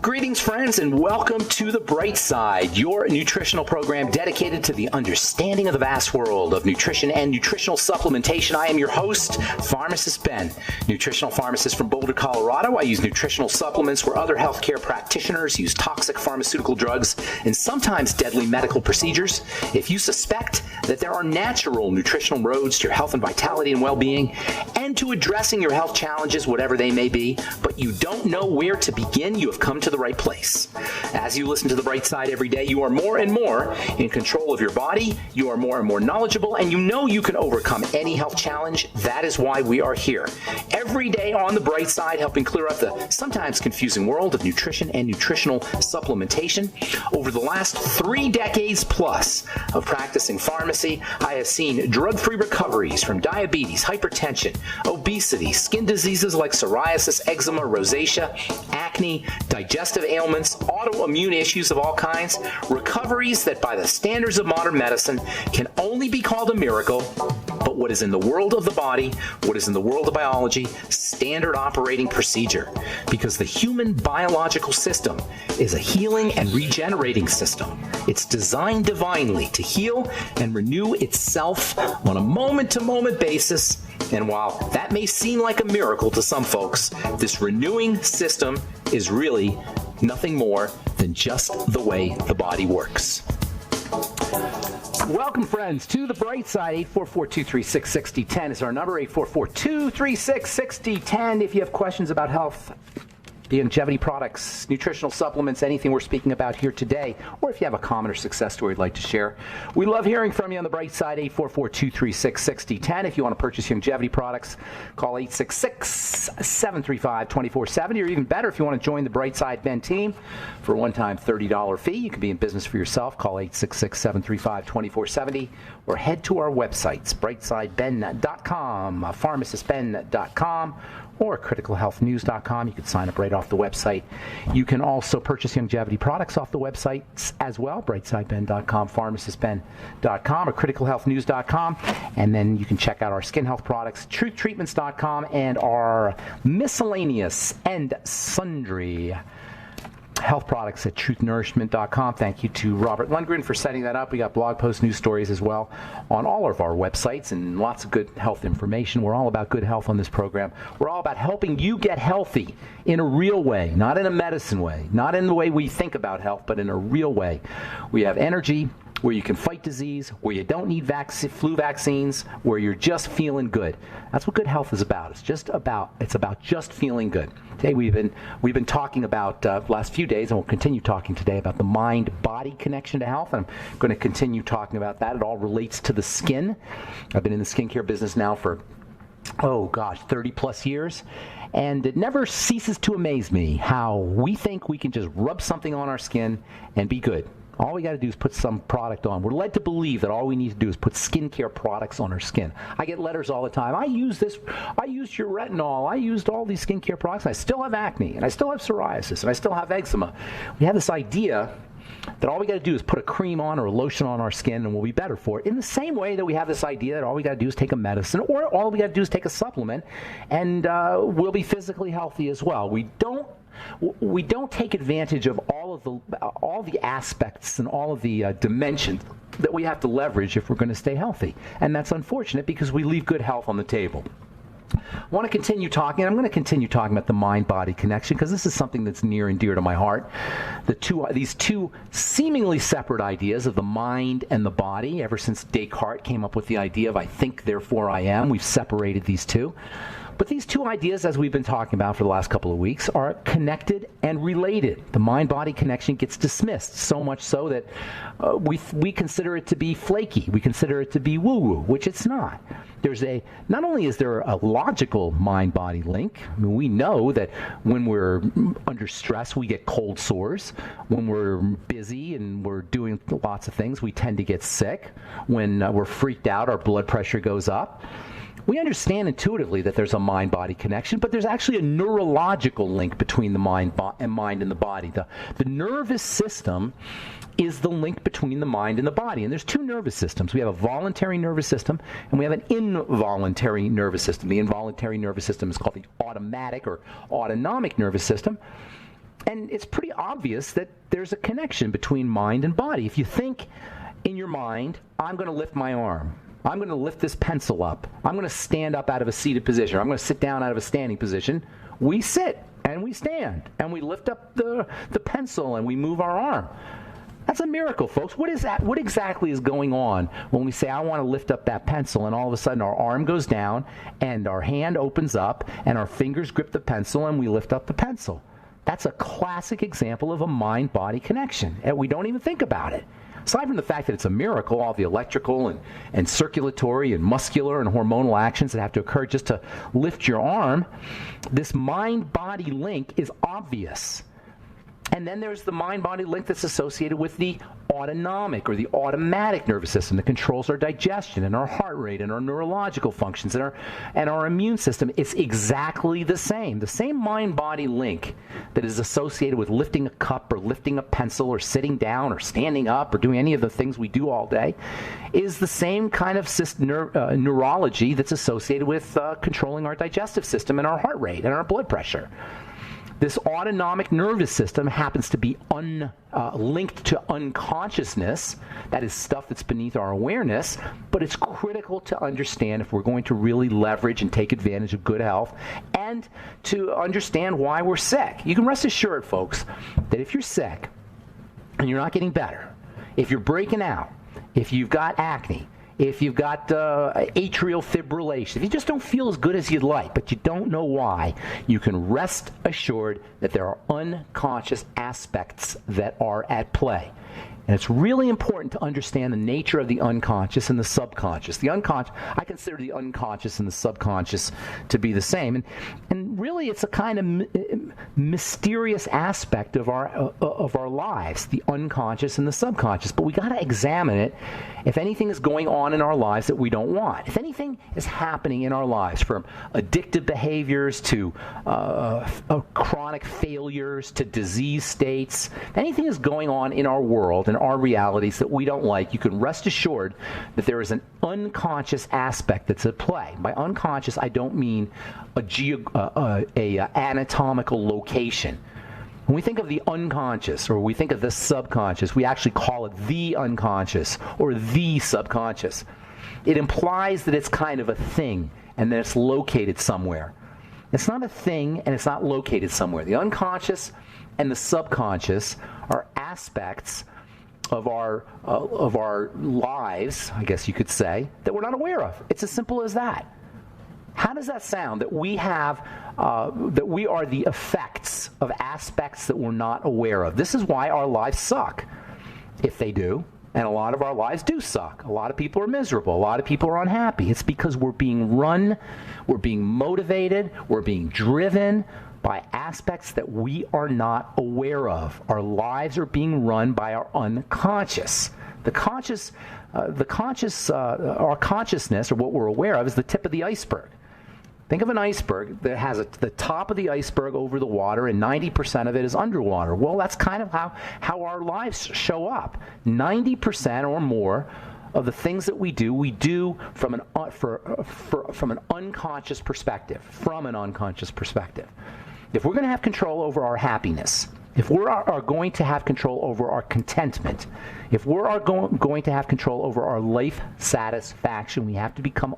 Greetings, friends, and welcome to The Bright Side, your nutritional program dedicated to the understanding of the vast world of nutrition and nutritional supplementation. I am your host, Pharmacist Ben, nutritional pharmacist from Boulder, Colorado. I use nutritional supplements where other healthcare practitioners use toxic pharmaceutical drugs and sometimes deadly medical procedures. If you suspect that there are natural nutritional roads to your health and vitality and well-being and to addressing your health challenges, whatever they may be, but you don't know where to begin, you have come to the right place. As you listen to The Bright Side every day, you are more and more in control of your body, you are more and more knowledgeable, and you know you can overcome any health challenge. That is why we are here. Every day on The Bright Side, helping clear up the sometimes confusing world of nutrition and nutritional supplementation. Over the last 3 decades plus of practicing pharmacy, I have seen drug-free recoveries from diabetes, hypertension, obesity, skin diseases like psoriasis, eczema, rosacea, acne, digestive ailments, autoimmune issues of all kinds, recoveries that by the standards of modern medicine can only be called a miracle, but what is in the world of the body, what is in the world of biology, standard operating procedure. Because the human biological system is a healing and regenerating system. It's designed divinely to heal and renew itself on a moment-to-moment basis. And while that may seem like a miracle to some folks, this renewing system is really nothing more than just the way the body works. Welcome, friends, to The Bright Side. 844-236-6010 is our number, 844-236-6010. If you have questions about health, longevity products, nutritional supplements, anything we're speaking about here today, or if you have a comment or success story you'd like to share, we love hearing from you on The Bright Side, 844-236-6010. If you want to purchase longevity products, call 866-735-2470, or even better, if you want to join the Bright Side Ben team for a one-time $30 fee, you can be in business for yourself. Call 866-735-2470, or head to our websites, brightsideben.com, pharmacistben.com, or criticalhealthnews.com. You can sign up right off the website. You can also purchase longevity products off the websites as well, brightsideben.com, pharmacistben.com, or criticalhealthnews.com. And then you can check out our skin health products, truthtreatments.com, and our miscellaneous and sundry health products at truthnourishment.com. Thank you to Robert Lundgren for setting that up. We got blog posts, news stories as well on all of our websites, and lots of good health information. We're all about good health on this program. We're all about helping you get healthy in a real way, not in a medicine way, not in the way we think about health, but in a real way. We have energy where you can fight disease, where you don't need flu vaccines, where you're just feeling good. That's what good health is about. It's about just feeling good. Today we've been talking about last few days, and we'll continue talking today about the mind-body connection to health. And I'm going to continue talking about that. It all relates to the skin. I've been in the skincare business now for 30 plus years. And it never ceases to amaze me how we think we can just rub something on our skin and be good. All we got to do is put some product on. We're led to believe that all we need to do is put skincare products on our skin. I get letters all the time. I use this. I used your retinol. I used all these skincare products. And I still have acne, and I still have psoriasis, and I still have eczema. We have this idea that all we got to do is put a cream on or a lotion on our skin and we'll be better for it. In the same way that we have this idea that all we got to do is take a medicine, or all we got to do is take a supplement, and we'll be physically healthy as well. We don't take advantage of all the aspects and all of the dimensions that we have to leverage if we're going to stay healthy. And that's unfortunate because we leave good health on the table. I want to continue talking. I'm going to continue talking about the mind-body connection because this is something that's near and dear to my heart. These two seemingly separate ideas of the mind and the body. Ever since Descartes came up with the idea of I think, therefore I am, we've separated these two. But these two ideas, as we've been talking about for the last couple of weeks, are connected and related. The mind-body connection gets dismissed, so much so that we consider it to be flaky. We consider it to be woo-woo, which it's not. Not only is there a logical mind-body link, I mean, we know that when we're under stress, we get cold sores. When we're busy and we're doing lots of things, we tend to get sick. When we're freaked out, our blood pressure goes up. We understand intuitively that there's a mind-body connection, but there's actually a neurological link between the mind and the body. The nervous system is the link between the mind and the body. And there's two nervous systems. We have a voluntary nervous system, and we have an involuntary nervous system. The involuntary nervous system is called the automatic or autonomic nervous system. And it's pretty obvious that there's a connection between mind and body. If you think in your mind, I'm going to lift my arm, I'm going to lift this pencil up, I'm going to stand up out of a seated position, I'm going to sit down out of a standing position, we sit and we stand and we lift up the pencil and we move our arm. That's a miracle, folks. What is that? What exactly is going on when we say, I want to lift up that pencil, and all of a sudden our arm goes down and our hand opens up and our fingers grip the pencil and we lift up the pencil? That's a classic example of a mind-body connection, and we don't even think about it. Aside from the fact that it's a miracle, all the electrical and circulatory and muscular and hormonal actions that have to occur just to lift your arm, this mind-body link is obvious. And then there's the mind-body link that's associated with the autonomic or the automatic nervous system that controls our digestion and our heart rate and our neurological functions and our immune system. It's exactly the same. The same mind-body link that is associated with lifting a cup or lifting a pencil or sitting down or standing up or doing any of the things we do all day is the same kind of neurology that's associated with controlling our digestive system and our heart rate and our blood pressure. This autonomic nervous system happens to be linked to unconsciousness. That is stuff that's beneath our awareness, but it's critical to understand if we're going to really leverage and take advantage of good health and to understand why we're sick. You can rest assured, folks, that if you're sick and you're not getting better, if you're breaking out, if you've got acne, if you've got atrial fibrillation, if you just don't feel as good as you'd like, but you don't know why, you can rest assured that there are unconscious aspects that are at play. And it's really important to understand the nature of the unconscious and the subconscious. The unconscious, I consider the unconscious and the subconscious to be the same. And really it's a kind of mysterious aspect of our lives, the unconscious and the subconscious. But we got to examine it if anything is going on in our lives that we don't want. If anything is happening in our lives, from addictive behaviors to chronic failures to disease states, if anything is going on in our world and our realities that we don't like, you can rest assured that there is an unconscious aspect that's at play. By unconscious, I don't mean a anatomical location. When we think of the unconscious or we think of the subconscious, we actually call it the unconscious or the subconscious. It implies that it's kind of a thing and that it's located somewhere. It's not a thing and it's not located somewhere. The unconscious and the subconscious are aspects of our lives, I guess you could say, that we're not aware of. It's as simple as that. How does that sound? That we have, that we are the effects of aspects that we're not aware of. This is why our lives suck, if they do. And a lot of our lives do suck. A lot of people are miserable. A lot of people are unhappy. It's because we're being run, we're being motivated, we're being driven by aspects that we are not aware of. Our lives are being run by our unconscious. Our consciousness, or what we're aware of, is the tip of the iceberg. Think of an iceberg that has the top of the iceberg over the water and 90% of it is underwater. Well, that's kind of how our lives show up. 90% or more of the things that we do from an unconscious perspective. If we're going to have control over our happiness, if we are going to have control over our contentment, if we are going to have control over our life satisfaction, we have to become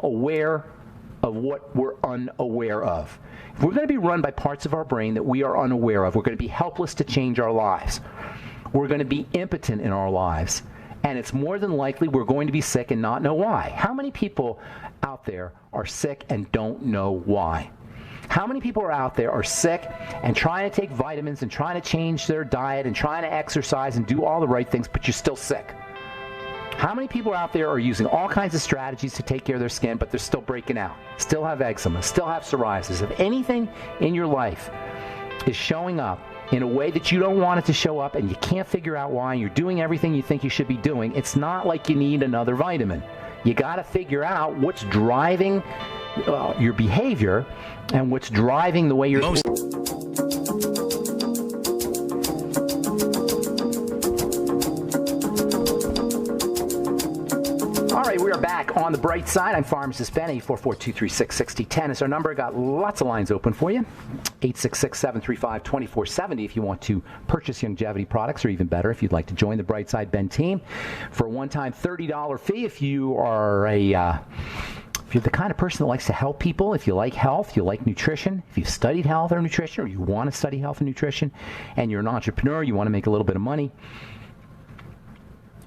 aware of what we're unaware of. If we're going to be run by parts of our brain that we are unaware of, we're going to be helpless to change our lives. We're going to be impotent in our lives. And it's more than likely we're going to be sick and not know why. How many people out there are sick and don't know why? How many people are out there are sick and trying to take vitamins and trying to change their diet and trying to exercise and do all the right things, but you're still sick? How many people out there are using all kinds of strategies to take care of their skin, but they're still breaking out, still have eczema, still have psoriasis? If anything in your life is showing up in a way that you don't want it to show up and you can't figure out why, and you're doing everything you think you should be doing, it's not like you need another vitamin. You got to figure out what's driving your behavior and what's driving the way you're... All right, we are back on the Brightside. I'm Pharmacist Ben. 844-236-6010 is our number. Got lots of lines open for you. 866-735-2470 if you want to purchase longevity products, or even better, if you'd like to join the Brightside Ben team for a one-time $30 fee. If you are if you're the kind of person that likes to help people, if you like health, you like nutrition, if you've studied health or nutrition, or you want to study health and nutrition, and you're an entrepreneur, you want to make a little bit of money,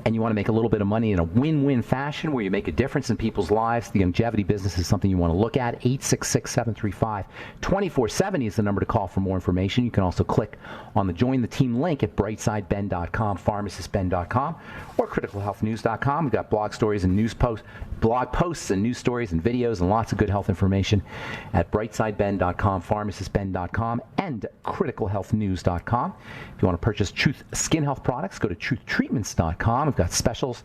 and you want to make a little bit of money in a win-win fashion where you make a difference in people's lives, the longevity business is something you want to look at. 866-735-2470 is the number to call for more information. You can also click on the Join the Team link at brightsideben.com, pharmacistben.com, or criticalhealthnews.com. We've got blog stories and blog posts and news stories and videos and lots of good health information at brightsideben.com, pharmacistben.com, and criticalhealthnews.com. If you want to purchase Truth Skin Health products, go to truthtreatments.com. We've got specials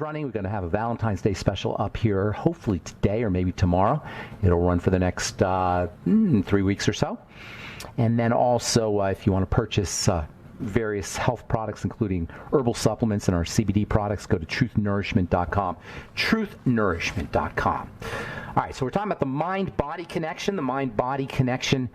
running. We're going to have a Valentine's Day special up here hopefully today or maybe tomorrow. It'll run for the next 3 weeks or so. And then also if you want to purchase various health products, including herbal supplements and our CBD products, go to truthnourishment.com. Truthnourishment.com. All right, so we're talking about the mind-body connection. The mind-body connection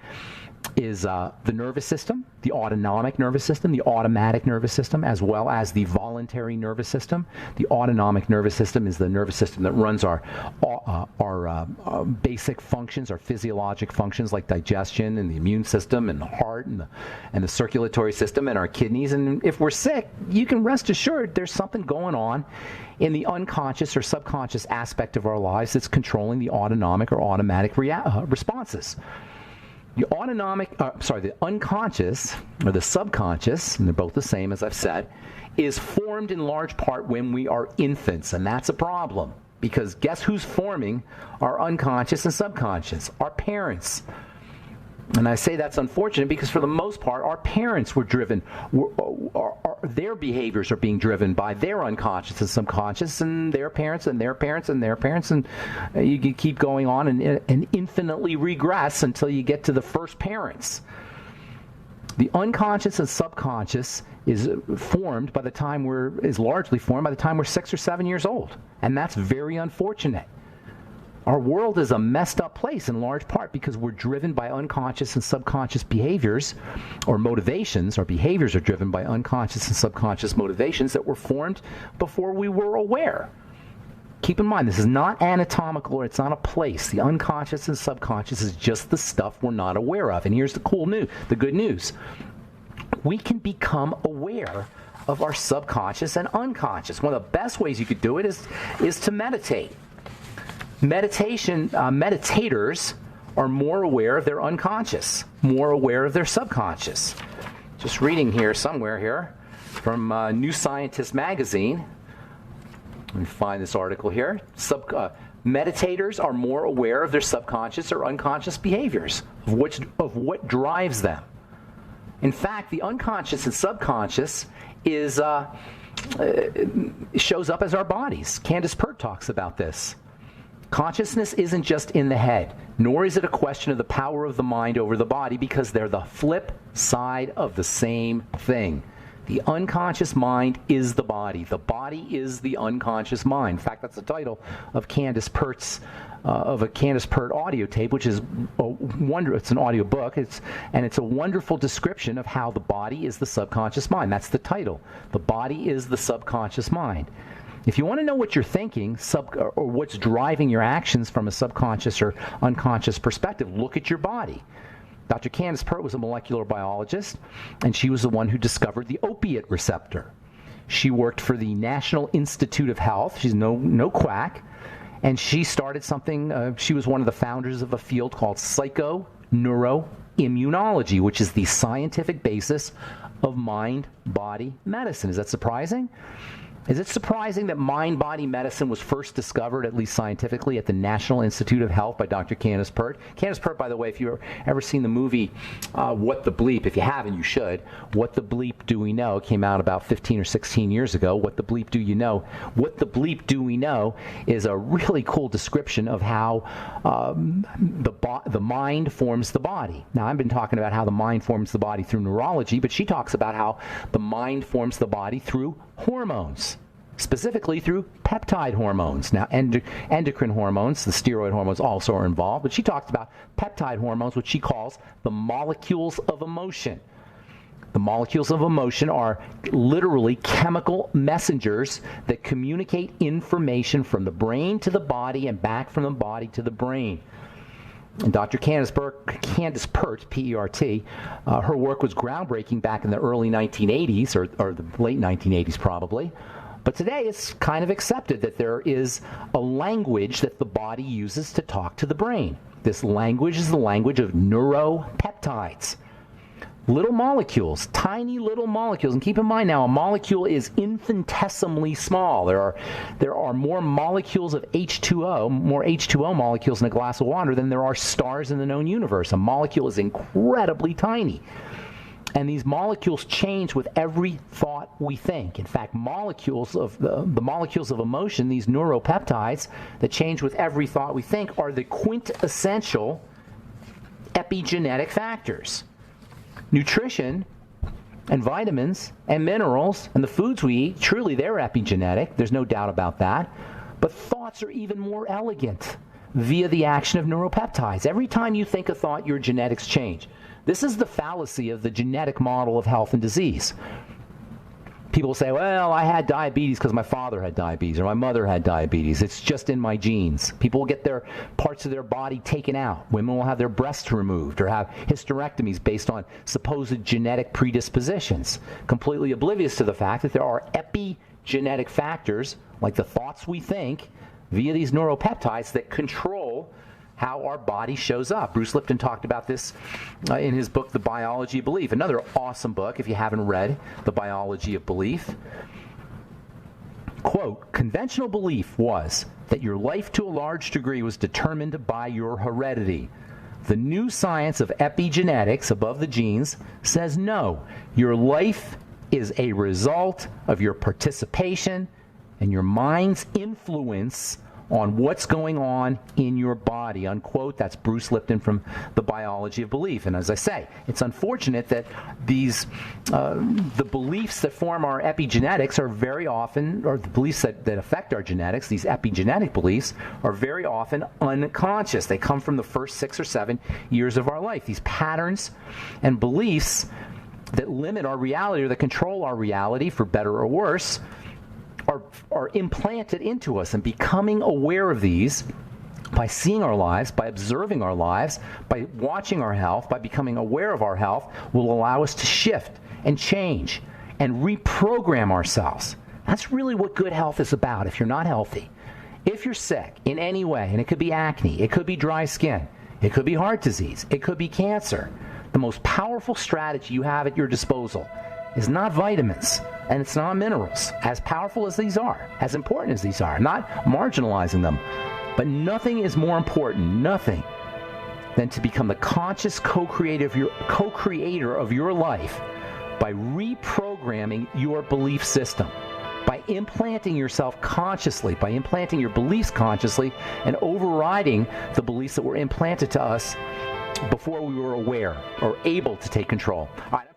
is the nervous system, the autonomic nervous system, the automatic nervous system, as well as the voluntary nervous system. The autonomic nervous system is the nervous system that runs our basic functions, our physiologic functions like digestion and the immune system and the heart and the circulatory system and our kidneys. And if we're sick, you can rest assured there's something going on in the unconscious or subconscious aspect of our lives that's controlling the autonomic or automatic responses. The unconscious or the subconscious, and they're both the same as I've said, is formed in large part when we are infants, and that's a problem because guess who's forming our unconscious and subconscious? Our parents. And I say that's unfortunate because for the most part, our parents were driven, their behaviors are being driven by their unconscious and subconscious, and their parents and their parents and their parents, and you can keep going on and infinitely regress until you get to the first parents. The unconscious and subconscious is largely formed by the time we're 6 or 7 years old, and that's very unfortunate. Our world is a messed up place in large part because we're driven by unconscious and subconscious behaviors or motivations. Our behaviors are driven by unconscious and subconscious motivations that were formed before we were aware. Keep in mind, this is not anatomical or it's not a place. The unconscious and subconscious is just the stuff we're not aware of. And here's the good news. We can become aware of our subconscious and unconscious. One of the best ways you could do it is to meditate. Meditators are more aware of their unconscious, more aware of their subconscious. Just reading here somewhere here from New Scientist magazine. Let me find this article here. Meditators are more aware of their subconscious or unconscious behaviors, of what drives them. In fact, the unconscious and subconscious shows up as our bodies. Candace Pert talks about this. Consciousness isn't just in the head, nor is it a question of the power of the mind over the body, because they're the flip side of the same thing. The unconscious mind is the body. The body is the unconscious mind. In fact, that's the title of Candace Pert's a Candace Pert audio tape, which is it's an audio book. It's a wonderful description of how the body is the subconscious mind. That's the title. The body is the subconscious mind. If you want to know what you're thinking or what's driving your actions from a subconscious or unconscious perspective, look at your body. Dr. Candace Pert was a molecular biologist, and she was the one who discovered the opiate receptor. She worked for the National Institute of Health. She's no quack. And she started something, she was one of the founders of a field called psychoneuroimmunology, which is the scientific basis of mind-body medicine. Is that surprising? Is it surprising that mind-body medicine was first discovered, at least scientifically, at the National Institute of Health by Dr. Candace Pert? Candace Pert, by the way, if you've ever seen the movie What the Bleep, if you haven't, you should. What the Bleep Do We Know? It came out about 15 or 16 years ago. What the Bleep Do You Know? What the Bleep Do We Know is a really cool description of how the mind forms the body. Now, I've been talking about how the mind forms the body through neurology, but she talks about how the mind forms the body through hormones. specifically through peptide hormones. Now, endocrine hormones, the steroid hormones, also are involved, but she talks about peptide hormones, which she calls the molecules of emotion. The molecules of emotion are literally chemical messengers that communicate information from the brain to the body and back from the body to the brain. And Dr. Candace Pert, P-E-R-T, her work was groundbreaking back in the early 1980s, or the late 1980s probably. But today it's kind of accepted that there is a language that the body uses to talk to the brain. This language is the language of neuropeptides. Little molecules, tiny little molecules. And keep in mind now, a molecule is infinitesimally small. There are more molecules of H2O, more H2O molecules in a glass of water than there are stars in the known universe. A molecule is incredibly tiny. And these molecules change with every thought we think. In fact, molecules of the molecules of emotion, these neuropeptides that change with every thought we think, are the quintessential epigenetic factors. Nutrition and vitamins and minerals and the foods we eat, truly they're epigenetic. There's no doubt about that. But thoughts are even more elegant via the action of neuropeptides. Every time you think a thought, your genetics change. This is the fallacy of the genetic model of health and disease. People say, well, I had diabetes because my father had diabetes or my mother had diabetes. It's just in my genes. People will get their parts of their body taken out. Women will have their breasts removed or have hysterectomies based on supposed genetic predispositions, completely oblivious to the fact that there are epigenetic factors, like the thoughts we think, via these neuropeptides that control how our body shows up. Bruce Lipton talked about this in his book, The Biology of Belief. Another awesome book, if you haven't read The Biology of Belief. Quote, conventional belief was that your life to a large degree was determined by your heredity. The new science of epigenetics, above the genes, says no. Your life is a result of your participation and your mind's influence on what's going on in your body, unquote. That's Bruce Lipton from The Biology of Belief. And as I say, it's unfortunate that these, the beliefs that form our epigenetics are very often, or the beliefs that affect our genetics, these epigenetic beliefs, are very often unconscious. They come from the first 6 or 7 years of our life. These patterns and beliefs that limit our reality or that control our reality, for better or worse, are implanted into us. And becoming aware of these by seeing our lives, by observing our lives, by watching our health, by becoming aware of our health, will allow us to shift and change and reprogram ourselves. That's really what good health is about. If you're not healthy, if you're sick in any way, and it could be acne, it could be dry skin, it could be heart disease, it could be cancer, the most powerful strategy you have at your disposal is not vitamins, and it's not minerals. As powerful as these are, as important as these are, not marginalizing them, but nothing is more important, nothing, than to become the conscious co-creator of your life by reprogramming your belief system, by implanting yourself consciously, by implanting your beliefs consciously, and overriding the beliefs that were implanted to us before we were aware or able to take control. All right.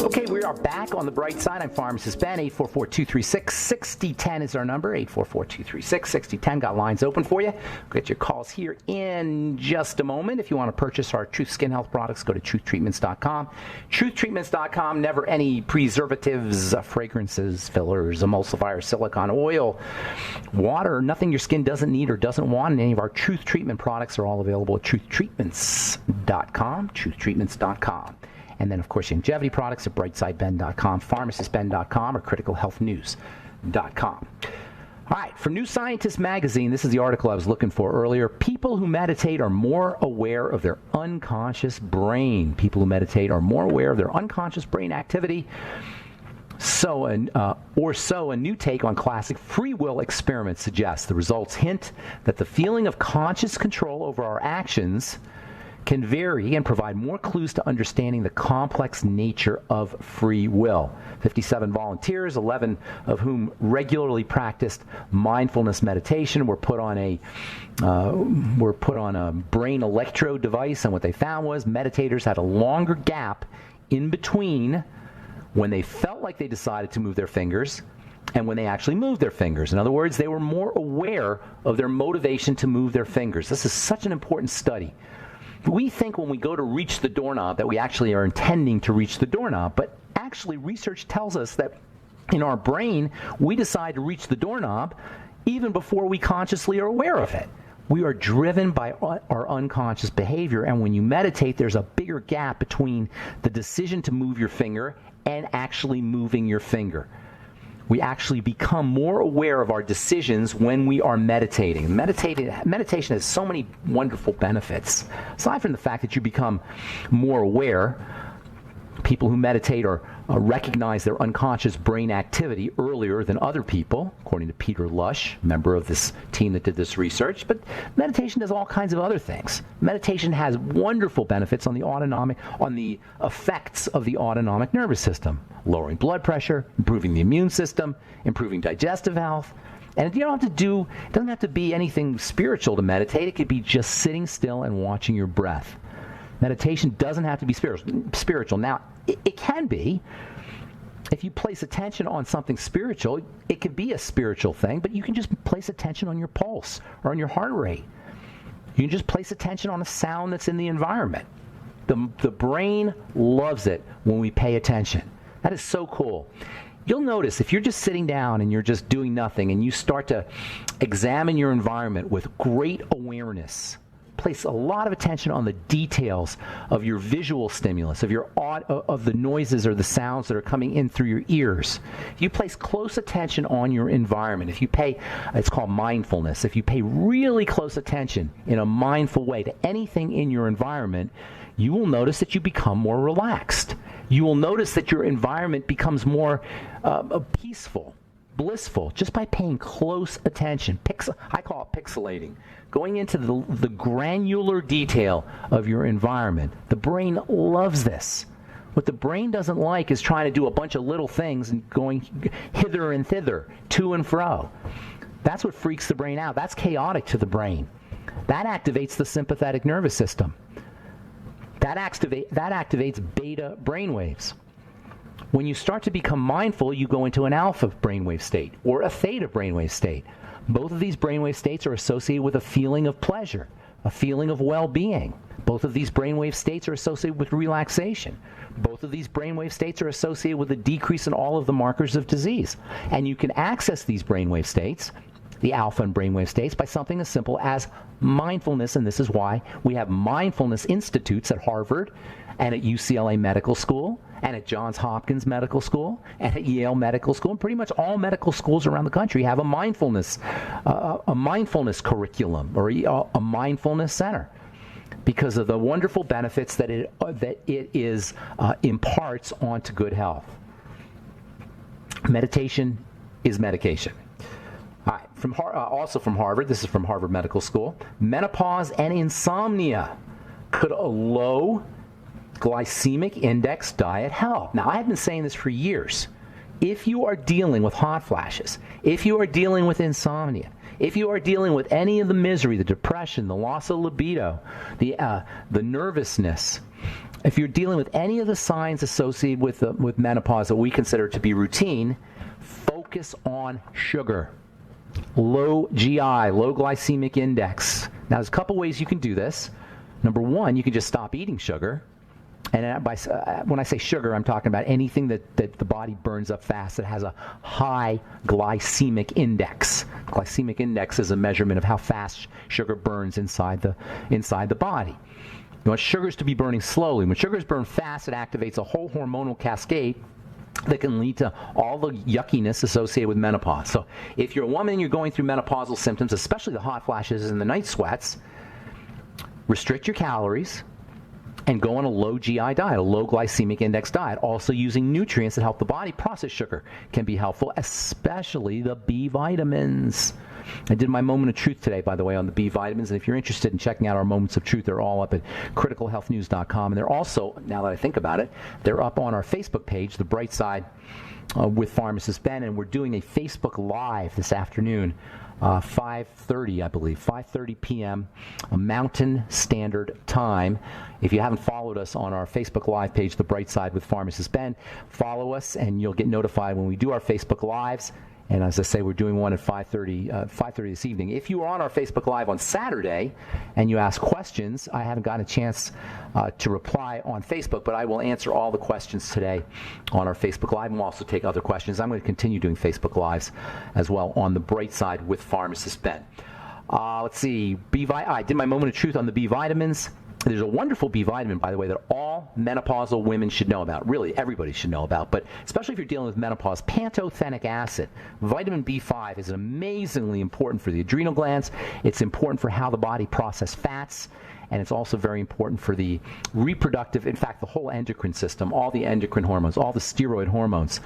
Okay, we are back on the bright side. I'm Pharmacist Ben. 844-236-6010 is our number. 844-236-6010. Got lines open for you. We'll get your calls here in just a moment. If you want to purchase our Truth Skin Health products, go to truthtreatments.com. Truthtreatments.com. Never any preservatives, fragrances, fillers, emulsifiers, silicone oil, water, nothing your skin doesn't need or doesn't want. And any of our Truth Treatment products are all available at truthtreatments.com. Truthtreatments.com. And then, of course, longevity products at brightsideben.com, pharmacistben.com, or criticalhealthnews.com. All right, for New Scientist magazine, this is the article I was looking for earlier. People who meditate are more aware of their unconscious brain. People who meditate are more aware of their unconscious brain activity. So a new take on classic free will experiments suggests. The results hint that the feeling of conscious control over our actions can vary and provide more clues to understanding the complex nature of free will. 57 volunteers, 11 of whom regularly practiced mindfulness meditation, were put on a brain electrode device, and what they found was meditators had a longer gap in between when they felt like they decided to move their fingers and when they actually moved their fingers. In other words, they were more aware of their motivation to move their fingers. This is such an important study. We think when we go to reach the doorknob that we actually are intending to reach the doorknob, but actually research tells us that in our brain, we decide to reach the doorknob even before we consciously are aware of it. We are driven by our unconscious behavior, and when you meditate, there's a bigger gap between the decision to move your finger and actually moving your finger. We actually become more aware of our decisions when we are meditating. Meditation has so many wonderful benefits. Aside from the fact that you become more aware, people who meditate recognize their unconscious brain activity earlier than other people, according to Peter Lush, member of this team that did this research. But meditation does all kinds of other things. Meditation has wonderful benefits on the effects of the autonomic nervous system, lowering blood pressure, improving the immune system, improving digestive health. And it doesn't have to be anything spiritual to meditate. It could be just sitting still and watching your breath. Meditation doesn't have to be spiritual. Now, it can be. If you place attention on something spiritual, it could be a spiritual thing, but you can just place attention on your pulse or on your heart rate. You can just place attention on a sound that's in the environment. The brain loves it when we pay attention. That is so cool. You'll notice if you're just sitting down and you're just doing nothing and you start to examine your environment with great awareness, place a lot of attention on the details of your visual stimulus, of the noises or the sounds that are coming in through your ears. If you place close attention on your environment, it's called mindfulness. If you pay really close attention in a mindful way to anything in your environment, you will notice that you become more relaxed. You will notice that your environment becomes more peaceful, blissful, just by paying close attention. I call it pixelating. Going into the granular detail of your environment. The brain loves this. What the brain doesn't like is trying to do a bunch of little things and going hither and thither, to and fro. That's what freaks the brain out. That's chaotic to the brain. That activates the sympathetic nervous system. That activates beta brainwaves. When you start to become mindful, you go into an alpha brainwave state or a theta brainwave state. Both of these brainwave states are associated with a feeling of pleasure, a feeling of well-being. Both of these brainwave states are associated with relaxation. Both of these brainwave states are associated with a decrease in all of the markers of disease. And you can access these brainwave states, the alpha and brainwave states, by something as simple as mindfulness. And this is why we have mindfulness institutes at Harvard and at UCLA Medical School and at Johns Hopkins Medical School and at Yale Medical School. And pretty much all medical schools around the country have a mindfulness curriculum or a mindfulness center, because of the wonderful benefits that it imparts onto good health. Meditation is medication. All right, also from Harvard, this is from Harvard Medical School, menopause and insomnia. Could a low glycemic index diet help? Now, I have been saying this for years. If you are dealing with hot flashes, if you are dealing with insomnia, if you are dealing with any of the misery, the depression, the loss of libido, the nervousness, if you're dealing with any of the signs associated with menopause that we consider to be routine, focus on sugar. Low GI, low glycemic index. Now, there's a couple ways you can do this. Number one, you can just stop eating sugar. And when I say sugar, I'm talking about anything that the body burns up fast that has a high glycemic index. Glycemic index is a measurement of how fast sugar burns inside the body. You want sugars to be burning slowly. When sugars burn fast, it activates a whole hormonal cascade that can lead to all the yuckiness associated with menopause. So if you're a woman and you're going through menopausal symptoms, especially the hot flashes and the night sweats, restrict your calories and go on a low GI diet, a low glycemic index diet. Also using nutrients that help the body process sugar can be helpful, especially the B vitamins. I did my moment of truth today, by the way, on the B vitamins. And if you're interested in checking out our moments of truth, they're all up at criticalhealthnews.com. And they're also, now that I think about it, they're up on our Facebook page, The Bright Side with Pharmacist Ben. And we're doing a Facebook Live this afternoon, 5:30, I believe, 5:30 p.m. Mountain Standard Time. If you haven't followed us on our Facebook Live page, The Bright Side with Pharmacist Ben, follow us and you'll get notified when we do our Facebook Lives. And as I say, we're doing one at 5:30 this evening. If you are on our Facebook Live on Saturday and you ask questions, I haven't gotten a chance to reply on Facebook, but I will answer all the questions today on our Facebook Live, and we'll also take other questions. I'm going to continue doing Facebook Lives as well on the Bright Side with Pharmacist Ben. Let's see. I did my moment of truth on the B vitamins. There's a wonderful B vitamin, by the way, that all menopausal women should know about. Really, everybody should know about, but especially if you're dealing with menopause, pantothenic acid. Vitamin B5 is amazingly important for the adrenal glands. It's important for how the body processes fats, and it's also very important for the reproductive, in fact, the whole endocrine system, all the endocrine hormones, all the steroid hormones.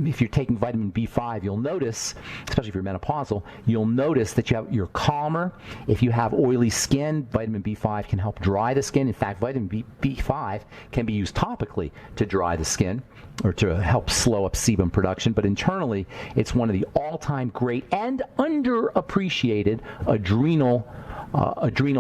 If you're taking vitamin B5, you'll notice, especially if you're menopausal, you'll notice that you're calmer. If you have oily skin, vitamin B5 can help dry the skin. In fact, vitamin B5 can be used topically to dry the skin or to help slow up sebum production, but internally, it's one of the all-time great and underappreciated adrenal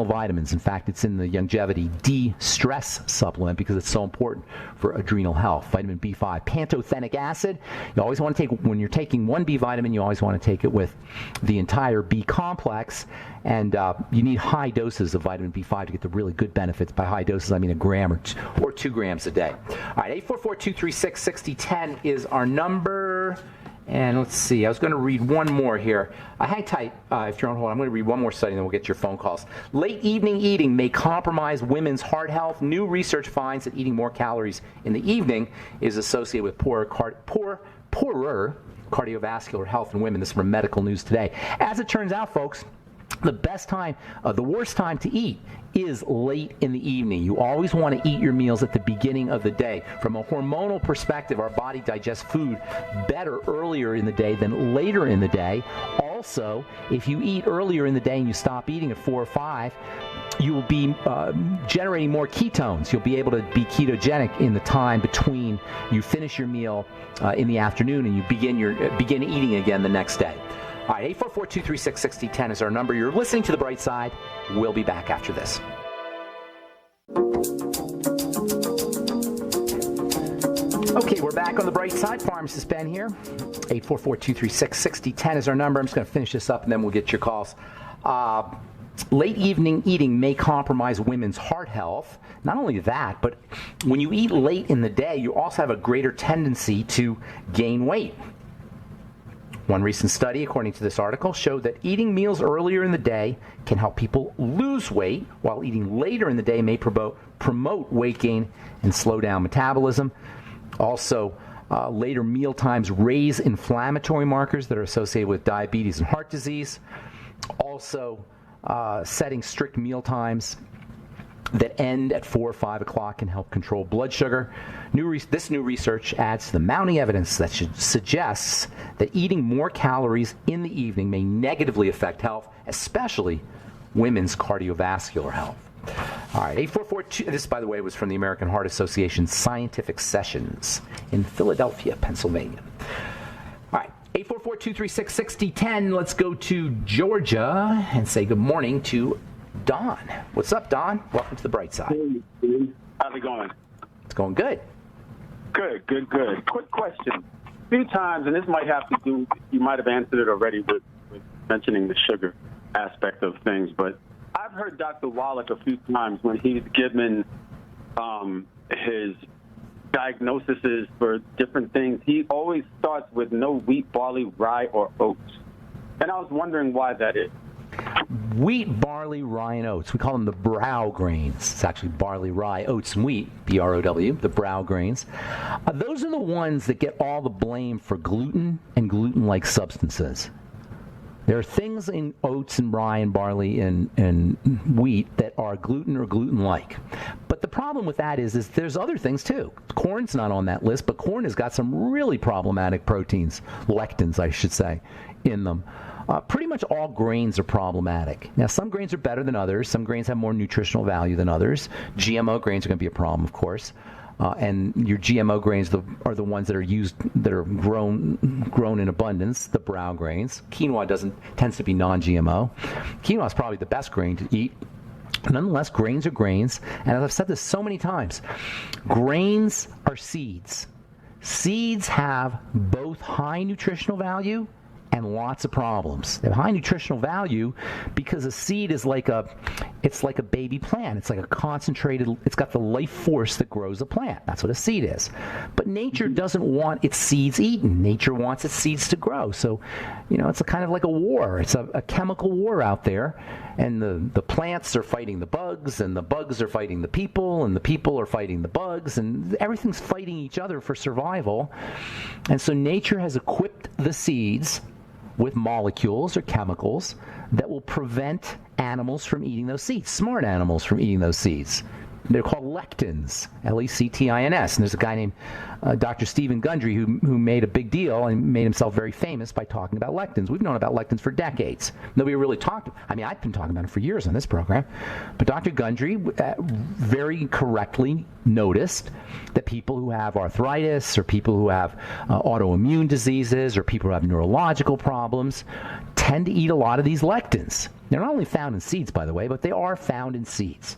vitamins. In fact, it's in the Longevity D-Stress supplement because it's so important for adrenal health. Vitamin B5, pantothenic acid. You always want to take, when you're taking one B vitamin, you always want to take it with the entire B complex. And you need high doses of vitamin B5 to get the really good benefits. By high doses, I mean a gram or 2 grams a day. All right, 844-236-6010 is our number. And let's see, I was going to read one more here. Hang tight if you're on hold. I'm going to read one more study and then we'll get your phone calls. Late evening eating may compromise women's heart health. New research finds that eating more calories in the evening is associated with poorer cardiovascular health in women. This is from Medical News Today. As it turns out, folks, the worst time to eat is late in the evening. You always want to eat your meals at the beginning of the day. From a hormonal perspective, our body digests food better earlier in the day than later in the day. Also, if you eat earlier in the day and you stop eating at 4 or 5, you will be generating more ketones. You'll be able to be ketogenic in the time between you finish your meal in the afternoon and you begin eating again the next day. All right, 844-236-6010 is our number. You're listening to The Bright Side. We'll be back after this. Okay, we're back on The Bright Side. Pharmacist Ben here. 844-236-6010 is our number. I'm just going to finish this up and then we'll get your calls. Late evening eating may compromise women's heart health. Not only that, but when you eat late in the day, you also have a greater tendency to gain weight. One recent study, according to this article, showed that eating meals earlier in the day can help people lose weight, while eating later in the day may promote weight gain and slow down metabolism. Also, later meal times raise inflammatory markers that are associated with diabetes and heart disease. Also, setting strict meal times that end at 4 or 5 o'clock can help control blood sugar. This new research adds to the mounting evidence that suggests that eating more calories in the evening may negatively affect health, especially women's cardiovascular health. All right, 844. This, by the way, was from the American Heart Association Scientific Sessions in Philadelphia, Pennsylvania. All right, 844-236-6010. Let's go to Georgia and say good morning to Don. What's up, Don? Welcome to The Bright Side. Hey, how's it going? It's going good. Good. Quick question. A few times, and this might have to do, you might have answered it already with mentioning the sugar aspect of things, but I've heard Dr. Wallach a few times when he's given his diagnoses for different things, he always starts with no wheat, barley, rye, or oats. And I was wondering why that is. Wheat, barley, rye, and oats. We call them the brow grains. It's actually barley, rye, oats, and wheat, B-R-O-W, the brow grains. Those are the ones that get all the blame for gluten and gluten-like substances. There are things in oats and rye and barley and wheat that are gluten or gluten-like. But But the problem with that is there's other things too. Corn's not on that list, but corn has got some really problematic proteins, lectins, I should say, in them. Pretty much all grains are problematic. Now, some grains are better than others. Some grains have more nutritional value than others. GMO grains are going to be a problem, of course. And your GMO grains are the ones that are grown in abundance, the brown grains. Quinoa tends to be non-GMO. Quinoa is probably the best grain to eat. Nonetheless, grains are grains. And as I've said this so many times, grains are seeds. Seeds have both high nutritional value and lots of problems. They have high nutritional value because a seed is like a baby plant. It's like a concentrated, it's got the life force that grows a plant. That's what a seed is. But nature doesn't want its seeds eaten. Nature wants its seeds to grow. So, it's a kind of like a war. It's a chemical war out there. And the plants are fighting the bugs, and the bugs are fighting the people, and the people are fighting the bugs, and everything's fighting each other for survival. And so nature has equipped the seeds with molecules or chemicals that will prevent animals from eating those seeds, smart animals from eating those seeds. They're called lectins, Lectins. And there's a guy named Dr. Stephen Gundry who made a big deal and made himself very famous by talking about lectins. We've known about lectins for decades. Nobody really talked. I mean, I've been talking about it for years on this program. But Dr. Gundry very correctly noticed that people who have arthritis or people who have autoimmune diseases or people who have neurological problems tend to eat a lot of these lectins. They're not only found in seeds, by the way, but they are found in seeds.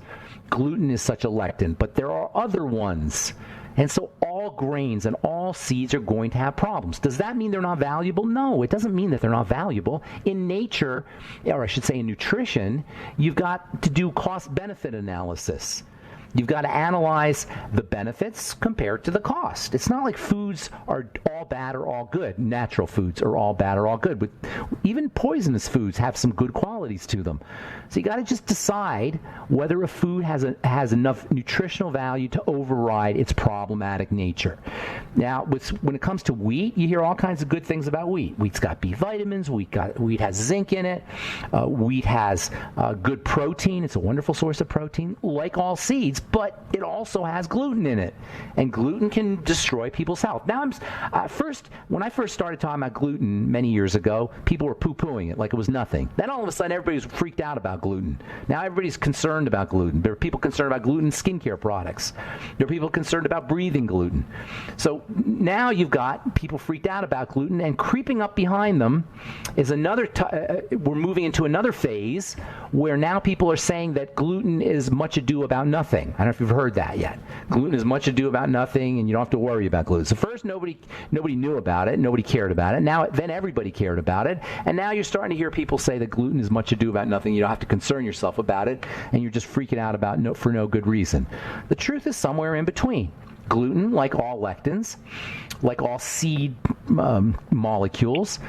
Gluten is such a lectin, but there are other ones. And so all grains and all seeds are going to have problems. Does that mean they're not valuable? No, it doesn't mean that they're not valuable. In nature, or I should say in nutrition, you've got to do cost-benefit analysis. You've got to analyze the benefits compared to the cost. It's not like foods are all bad or all good. Natural foods are all bad or all good. But even poisonous foods have some good qualities to them. So you got to just decide whether a food has enough nutritional value to override its problematic nature. Now, when it comes to wheat, you hear all kinds of good things about wheat. Wheat's got B vitamins. Wheat has zinc in it. Wheat has good protein. It's a wonderful source of protein, like all seeds. But it also has gluten in it, and gluten can destroy people's health. Now, when I first started talking about gluten many years ago, people were poo-pooing it like it was nothing. Then all of a sudden, everybody was freaked out about gluten. Now everybody's concerned about gluten. There are people concerned about gluten in skincare products. There are people concerned about breathing gluten. So now you've got people freaked out about gluten, and creeping up behind them is we're moving into another phase where now people are saying that gluten is much ado about nothing. I don't know if you've heard that yet. Gluten is much ado about nothing, and you don't have to worry about gluten. So first, nobody knew about it. Nobody cared about it. Then everybody cared about it. And now you're starting to hear people say that gluten is much ado about nothing. You don't have to concern yourself about it, and you're just freaking out for no good reason. The truth is somewhere in between. Gluten, like all lectins, like all seed molecules,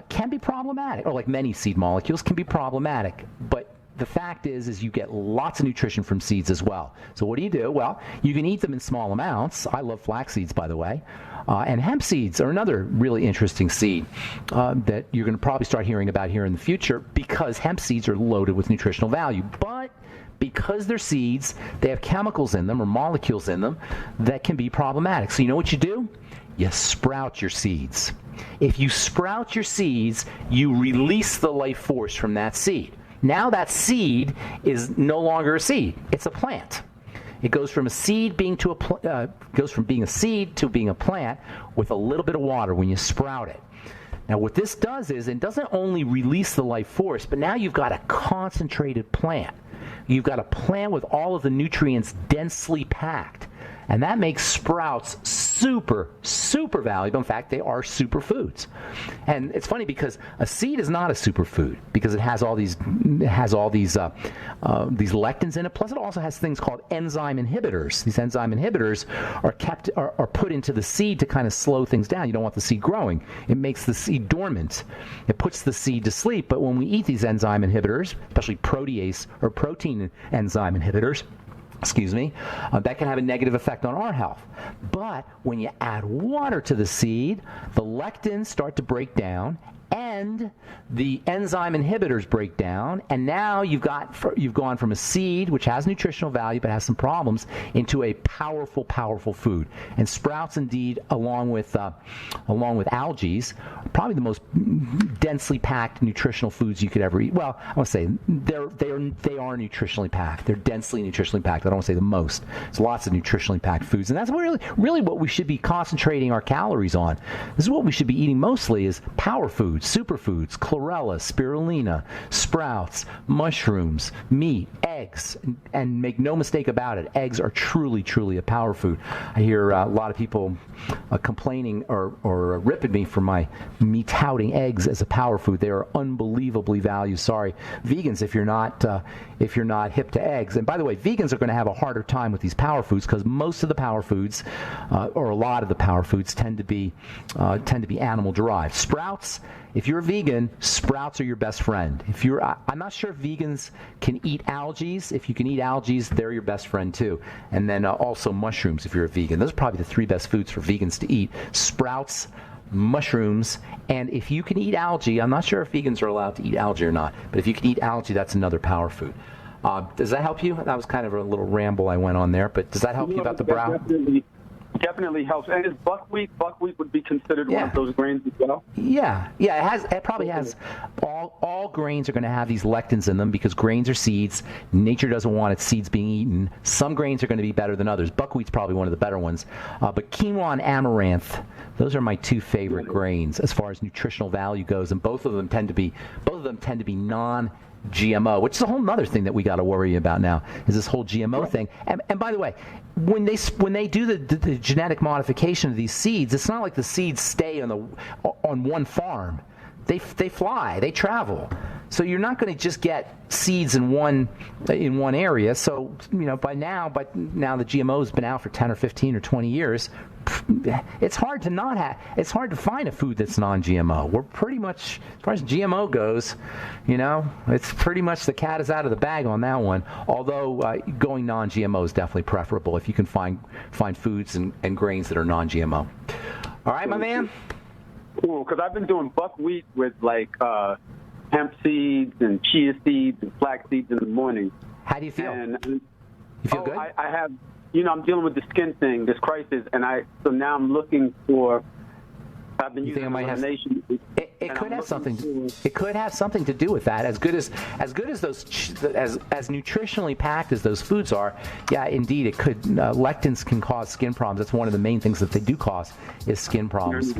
can be problematic, or like many seed molecules can be problematic. But the fact is you get lots of nutrition from seeds as well. So what do you do? Well, you can eat them in small amounts. I love flax seeds, by the way. And hemp seeds are another really interesting seed that you're going to probably start hearing about here in the future, because hemp seeds are loaded with nutritional value. But because they're seeds, they have chemicals in them or molecules in them that can be problematic. So you know what you do? You sprout your seeds. If you sprout your seeds, you release the life force from that seed. Now that seed is no longer a seed. It's a plant. It goes from goes from being a seed to being a plant with a little bit of water when you sprout it. Now what this does is it doesn't only release the life force, but now you've got a concentrated plant. You've got a plant with all of the nutrients densely packed. And that makes sprouts super, super valuable. In fact, they are superfoods. And it's funny because a seed is not a superfood because it has all these lectins in it. Plus, it also has things called enzyme inhibitors. These enzyme inhibitors are put into the seed to kind of slow things down. You don't want the seed growing. It makes the seed dormant. It puts the seed to sleep. But when we eat these enzyme inhibitors, especially protease or protein enzyme inhibitors, that can have a negative effect on our health. But when you add water to the seed, the lectins start to break down, and and the enzyme inhibitors break down, and now you've gone from a seed, which has nutritional value but has some problems, into a powerful food. And sprouts, indeed, along with algae, probably the most densely packed nutritional foods you could ever eat. Well, I want to say they are nutritionally packed. They're densely nutritionally packed. I don't want to say the most. There's lots of nutritionally packed foods, and that's really what we should be concentrating our calories on. This is what we should be eating mostly: is power foods, superfoods, chlorella, spirulina, sprouts, mushrooms, meat, eggs, and make no mistake about it, eggs are truly a power food. I hear a lot of people complaining or ripping me for me touting eggs as a power food. They are unbelievably valued. Sorry, vegans, if you're not hip to eggs. And by the way, vegans are going to have a harder time with these power foods because most of the power foods, or a lot of the power foods, tend to be animal derived. Sprouts. If you're a vegan, sprouts are your best friend. I'm not sure if vegans can eat algae. If you can eat algae, they're your best friend too. And then also mushrooms if you're a vegan. Those are probably the 3 best foods for vegans to eat: sprouts, mushrooms, and if you can eat algae, I'm not sure if vegans are allowed to eat algae or not, but if you can eat algae, that's another power food. Does that help you? That was kind of a little ramble I went on there, but does that help you about the brow? Definitely helps. And is buckwheat would be considered one of those grains as well? Yeah. It probably has. All grains are going to have these lectins in them because grains are seeds. Nature doesn't want its seeds being eaten. Some grains are going to be better than others. Buckwheat's probably one of the better ones. But quinoa and amaranth, those are my 2 favorite grains as far as nutritional value goes, and both of them tend to be non-GMO, which is a whole other thing that we got to worry about now, is this whole GMO thing. And by the way, when they do the genetic modification of these seeds, it's not like the seeds stay on one farm. They fly, they travel. So you're not going to just get seeds in one area. So by now the GMO's been out for 10 or 15 or 20 years. It's hard to find a food that's non-GMO. We're pretty much, as far as GMO goes, it's pretty much the cat is out of the bag on that one. Although going non-GMO is definitely preferable if you can find foods and grains that are non-GMO. All right, my man. Cool, because I've been doing buckwheat with hemp seeds and chia seeds and flax seeds in the morning. How do you feel? You feel good? I have. I'm dealing with the skin thing, this crisis, so now I'm looking for. I've been using elimination. It could have something. It could have something to do with that. As good as those as nutritionally packed as those foods are, yeah, indeed, it could. Lectins can cause skin problems. That's one of the main things that they do cause is skin problems.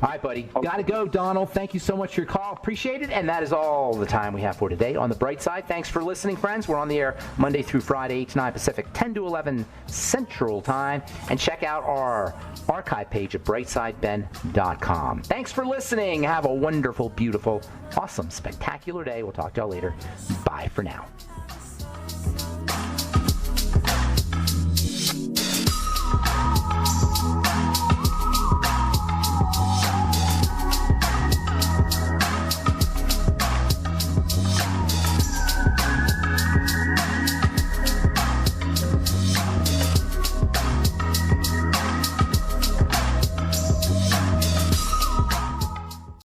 All right, buddy. Got to go, Donald. Thank you so much for your call. Appreciate it. And that is all the time we have for today on The Bright Side. Thanks for listening, friends. We're on the air Monday through Friday, 8 to 9 Pacific, 10 to 11 Central Time. And check out our archive page at brightsideben.com. Thanks for listening. Have a wonderful, beautiful, awesome, spectacular day. We'll talk to y'all later. Bye for now.